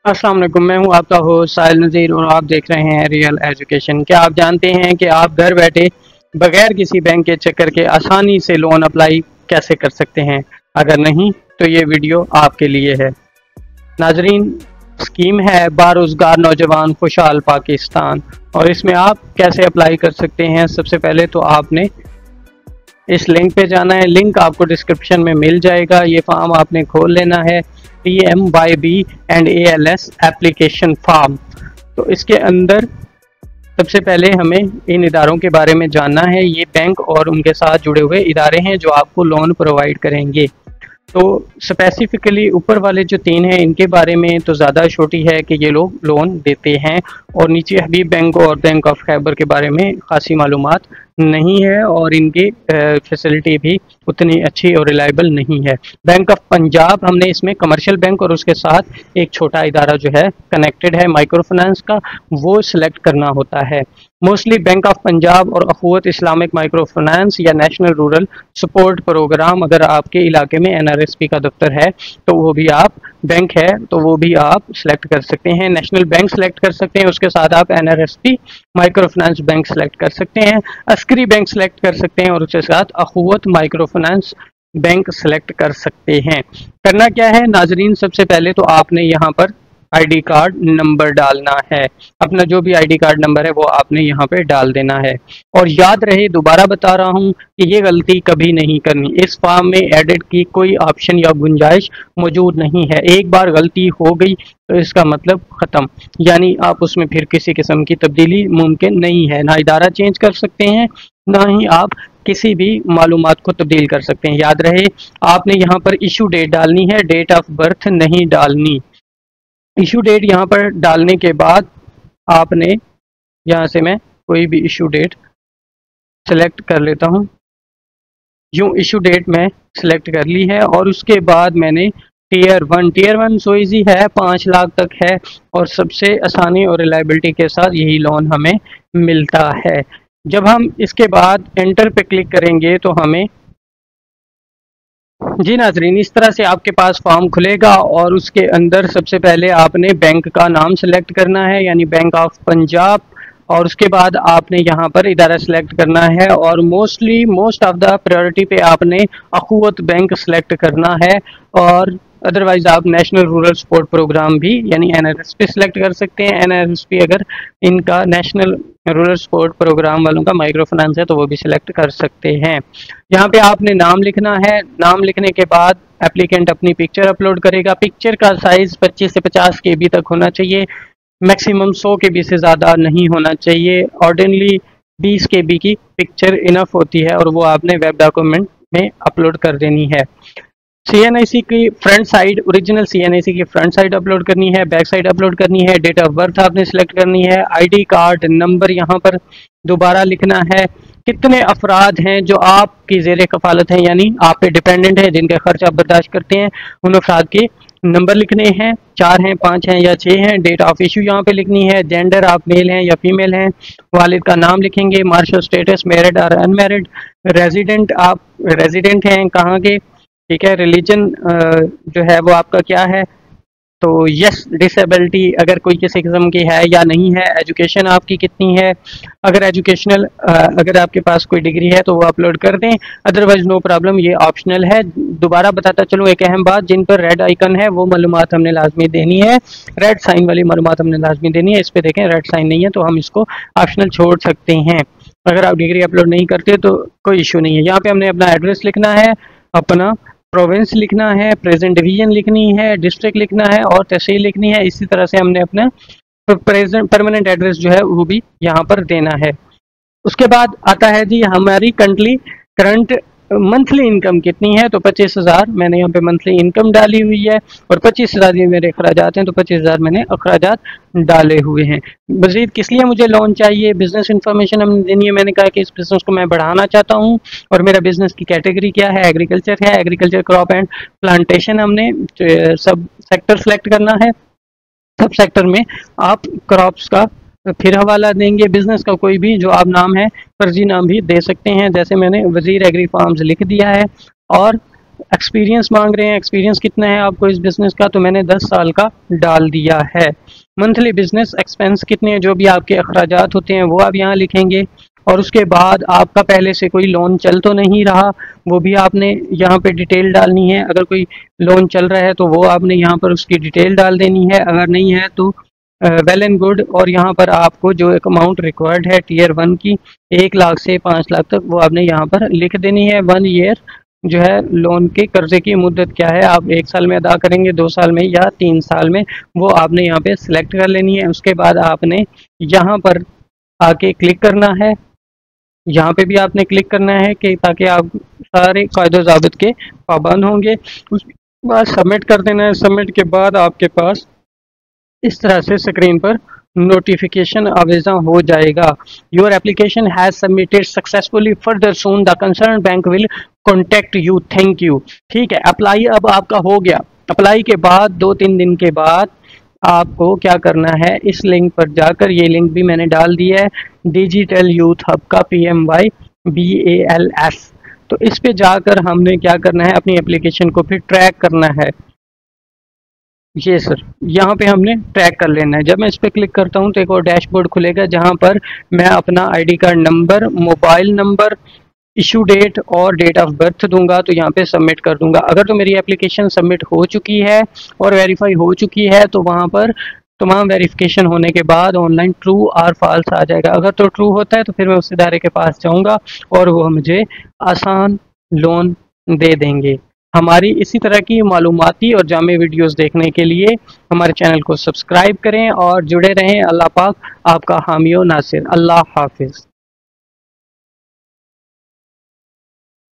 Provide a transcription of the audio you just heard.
अस्सलाम वालेकुम। मैं हूं आपका होस्ट साहिल नज़ीर और आप देख रहे हैं रियल एजुकेशन। क्या आप जानते हैं कि आप घर बैठे बगैर किसी बैंक के चक्कर के आसानी से लोन अप्लाई कैसे कर सकते हैं? अगर नहीं तो ये वीडियो आपके लिए है। नाजरीन, स्कीम है बारोजगार नौजवान खुशहाल पाकिस्तान और इसमें आप कैसे अप्लाई कर सकते हैं। सबसे पहले तो आपने इस लिंक पे जाना है। लिंक आपको डिस्क्रिप्शन में मिल जाएगा। ये फॉर्म आपने खोल लेना है, PMYB and ALS application form. तो इसके अंदर सबसे पहले हमें इन इदारों के बारे में जानना है। ये बैंक और उनके साथ जुड़े हुए इदारे हैं जो आपको लोन प्रोवाइड करेंगे। तो स्पेसिफिकली ऊपर वाले जो तीन हैं इनके बारे में तो ज़्यादा छोटी है कि ये लोग लोन देते हैं, और नीचे हबीब बैंक और बैंक ऑफ खैबर के बारे में खासी मालूमात नहीं है और इनकी फैसिलिटी भी उतनी अच्छी और रिलायबल नहीं है। बैंक ऑफ पंजाब, हमने इसमें कमर्शियल बैंक और उसके साथ एक छोटा इदारा जो है कनेक्टेड है माइक्रो फाइनेंस का, वो सिलेक्ट करना होता है। मोस्टली बैंक ऑफ पंजाब और अखुवत इस्लामिक माइक्रो फाइनेंस या नेशनल रूरल सपोर्ट प्रोग्राम, अगर आपके इलाके में NRSP का दफ्तर है तो वो भी आप बैंक है तो वो भी आप सिलेक्ट कर सकते हैं। नेशनल बैंक सिलेक्ट कर सकते हैं, उसके साथ आप NRSP micro finance bank select कर सकते हैं। अस्करी बैंक सिलेक्ट कर सकते हैं और उसके साथ अखुवत माइक्रो फाइनेंस बैंक सिलेक्ट कर सकते हैं। करना क्या है नाजरीन, सबसे पहले तो आपने यहाँ पर ID कार्ड नंबर डालना है। अपना जो भी ID कार्ड नंबर है वो आपने यहाँ पे डाल देना है। और याद रहे, दोबारा बता रहा हूँ कि ये गलती कभी नहीं करनी। इस फॉर्म में एडिट की कोई ऑप्शन या गुंजाइश मौजूद नहीं है। एक बार गलती हो गई तो इसका मतलब ख़त्म, यानी आप उसमें फिर किसी किस्म की तब्दीली मुमकिन नहीं है। ना इदारा चेंज कर सकते हैं, ना ही आप किसी भी मालूमात को तब्दील कर सकते हैं। याद रहे, आपने यहाँ पर इशू डेट डालनी है, डेट ऑफ बर्थ नहीं डालनी। इशू डेट यहाँ पर डालने के बाद आपने यहाँ से, मैं कोई भी इशू डेट सेलेक्ट कर लेता हूँ। यूँ इशू डेट मैं सेलेक्ट कर ली है और उसके बाद मैंने टीयर वन सो ईजी है, 5 लाख तक है और सबसे आसानी और रिलायबिलिटी के साथ यही लोन हमें मिलता है। जब हम इसके बाद एंटर पे क्लिक करेंगे तो हमें, जी नाजरीन, इस तरह से आपके पास फॉर्म खुलेगा और उसके अंदर सबसे पहले आपने बैंक का नाम सेलेक्ट करना है, यानी बैंक ऑफ पंजाब, और उसके बाद आपने यहाँ पर इदारा सेलेक्ट करना है और मोस्ट ऑफ द प्रायोरिटी पे आपने अखुवत बैंक सेलेक्ट करना है। और अदरवाइज आप नेशनल रूरल सपोर्ट प्रोग्राम भी यानी NRSP सेलेक्ट कर सकते हैं। NRSP अगर इनका नेशनल रूरल सपोर्ट प्रोग्राम वालों का माइक्रो फाइनेंस है तो वो भी सिलेक्ट कर सकते हैं। यहाँ पे आपने नाम लिखना है। नाम लिखने के बाद एप्लीकेंट अपनी पिक्चर अपलोड करेगा। पिक्चर का साइज 25 से 50 KB तक होना चाहिए, मैक्सिमम 100 KB से ज़्यादा नहीं होना चाहिए। ऑर्डिनली 20 KB की पिक्चर इनफ होती है और वो आपने वेब डॉक्यूमेंट में अपलोड कर देनी है। CNIC की फ्रंट साइड, ओरिजिनल CNIC की फ्रंट साइड अपलोड करनी है, बैक साइड अपलोड करनी है। डेट ऑफ बर्थ आपने सेलेक्ट करनी है। ID कार्ड नंबर यहाँ पर दोबारा लिखना है। कितने अफराद हैं जो आपकी ज़ेरे कफालत हैं, यानी आप पे डिपेंडेंट है, जिनके खर्च आप बर्दाश्त करते हैं, उन अफराद के नंबर लिखने हैं। 4 हैं, 5 हैं या 6 हैं। डेट ऑफ इशू यहाँ पे लिखनी है। जेंडर आप मेल हैं या फीमेल हैं। वालिद का नाम लिखेंगे। मार्शल स्टेटस मैरिड और अनमैरिड। रेजिडेंट, आप रेजिडेंट हैं कहाँ के, ठीक है। रिलीजन जो है वो आपका क्या है, तो यस। डिसेबिलिटी अगर कोई किसी किस्म की है या नहीं है। एजुकेशन आपकी कितनी है, अगर एजुकेशनल अगर आपके पास कोई डिग्री है तो वो अपलोड कर दें, अदरवाइज नो प्रॉब्लम, ये ऑप्शनल है। दोबारा बताता चलूँ एक अहम बात, जिन पर रेड आइकन है वो मालूमात हमने लाजमी देनी है। रेड साइन वाली मालूमात हमने लाजमी देनी है। इस पर देखें रेड साइन नहीं है तो हम इसको ऑप्शनल छोड़ सकते हैं। अगर आप डिग्री अपलोड नहीं करते तो कोई इशू नहीं है। यहाँ पे हमने अपना एड्रेस लिखना है, अपना प्रोविंस लिखना है, प्रेजेंट डिवीजन लिखनी है, डिस्ट्रिक्ट लिखना है और तहसील लिखनी है। इसी तरह से हमने अपना प्रेजेंट परमानेंट एड्रेस जो है वो भी यहाँ पर देना है। उसके बाद आता है जी हमारी करंट मंथली इनकम कितनी है, तो 25,000 मैंने यहाँ पे मंथली इनकम डाली हुई है और 25,000 ये मेरे अखराजात हैं, तो 25,000 मैंने अखराजात डाले हुए हैं। मज़ीद किस लिए मुझे लोन चाहिए, बिजनेस इन्फॉर्मेशन हमने देनी है। मैंने कहा कि इस बिज़नेस को मैं बढ़ाना चाहता हूँ और मेरा बिज़नेस की कैटेगरी क्या है, एग्रीकल्चर है। एग्रीकल्चर, क्रॉप एंड प्लांटेशन, हमने सब सेक्टर सेलेक्ट करना है। सब सेक्टर में आप क्रॉप्स का फिर हवाला देंगे। बिजनेस का कोई भी जो आप नाम है, फर्जी नाम भी दे सकते हैं, जैसे मैंने वजीर एग्री फार्म्स लिख दिया है। और एक्सपीरियंस मांग रहे हैं, एक्सपीरियंस कितना है आपको इस बिज़नेस का, तो मैंने 10 साल का डाल दिया है। मंथली बिजनेस एक्सपेंस कितने हैं, जो भी आपके अखराजात होते हैं वो आप यहाँ लिखेंगे। और उसके बाद आपका पहले से कोई लोन चल तो नहीं रहा, वो भी आपने यहाँ पे डिटेल डालनी है। अगर कोई लोन चल रहा है तो वो आपने यहाँ पर उसकी डिटेल डाल देनी है, अगर नहीं है तो वेल एंड गुड। और यहाँ पर आपको जो एक अमाउंट रिक्वायर्ड है टीयर 1 की 1 लाख से 5 लाख तक, वो आपने यहाँ पर लिख देनी है। 1 ईयर जो है लोन के कर्जे की मुद्दत क्या है, आप 1 साल में अदा करेंगे, 2 साल में या 3 साल में, वो आपने यहाँ पे सिलेक्ट कर लेनी है। उसके बाद आपने यहाँ पर आके क्लिक करना है, यहाँ पे भी आपने क्लिक करना है कि ताकि आप सारे कायदो ज़ाबित के पाबंद होंगे। उसके बाद सबमिट कर देना है। सबमिट के बाद आपके पास इस तरह से स्क्रीन पर नोटिफिकेशन आवेजा हो जाएगा, your application has submitted successfully, further soon the concern bank will contact you, thank you. ठीक है, अप्लाई अब आपका हो गया। अप्लाई के बाद 2-3 दिन के बाद आपको क्या करना है, इस लिंक पर जाकर, ये लिंक भी मैंने डाल दिया है, डिजिटल यूथ हब का PMYBALS, तो इस पे जाकर हमने क्या करना है, अपनी एप्लीकेशन को फिर ट्रैक करना है। ये सर, यहाँ पे हमने ट्रैक कर लेना है। जब मैं इस पर क्लिक करता हूँ तो एक और डैशबोर्ड खुलेगा, जहाँ पर मैं अपना ID card number, mobile number, issue date और डेट ऑफ बर्थ दूंगा, तो यहाँ पे सबमिट कर दूंगा। अगर तो मेरी एप्लीकेशन सबमिट हो चुकी है और वेरीफाई हो चुकी है तो वहाँ पर तमाम वेरिफिकेशन होने के बाद ऑनलाइन ट्रू और फॉल्स आ जाएगा। अगर तो ट्रू होता है तो फिर मैं उस इदारे के पास जाऊँगा और वो मुझे आसान लोन दे देंगे। हमारी इसी तरह की मालूमाती और जामे वीडियोस देखने के लिए हमारे चैनल को सब्सक्राइब करें और जुड़े रहें। अल्लाह पाक आपका हामी व नासिर। अल्लाह हाफिज़।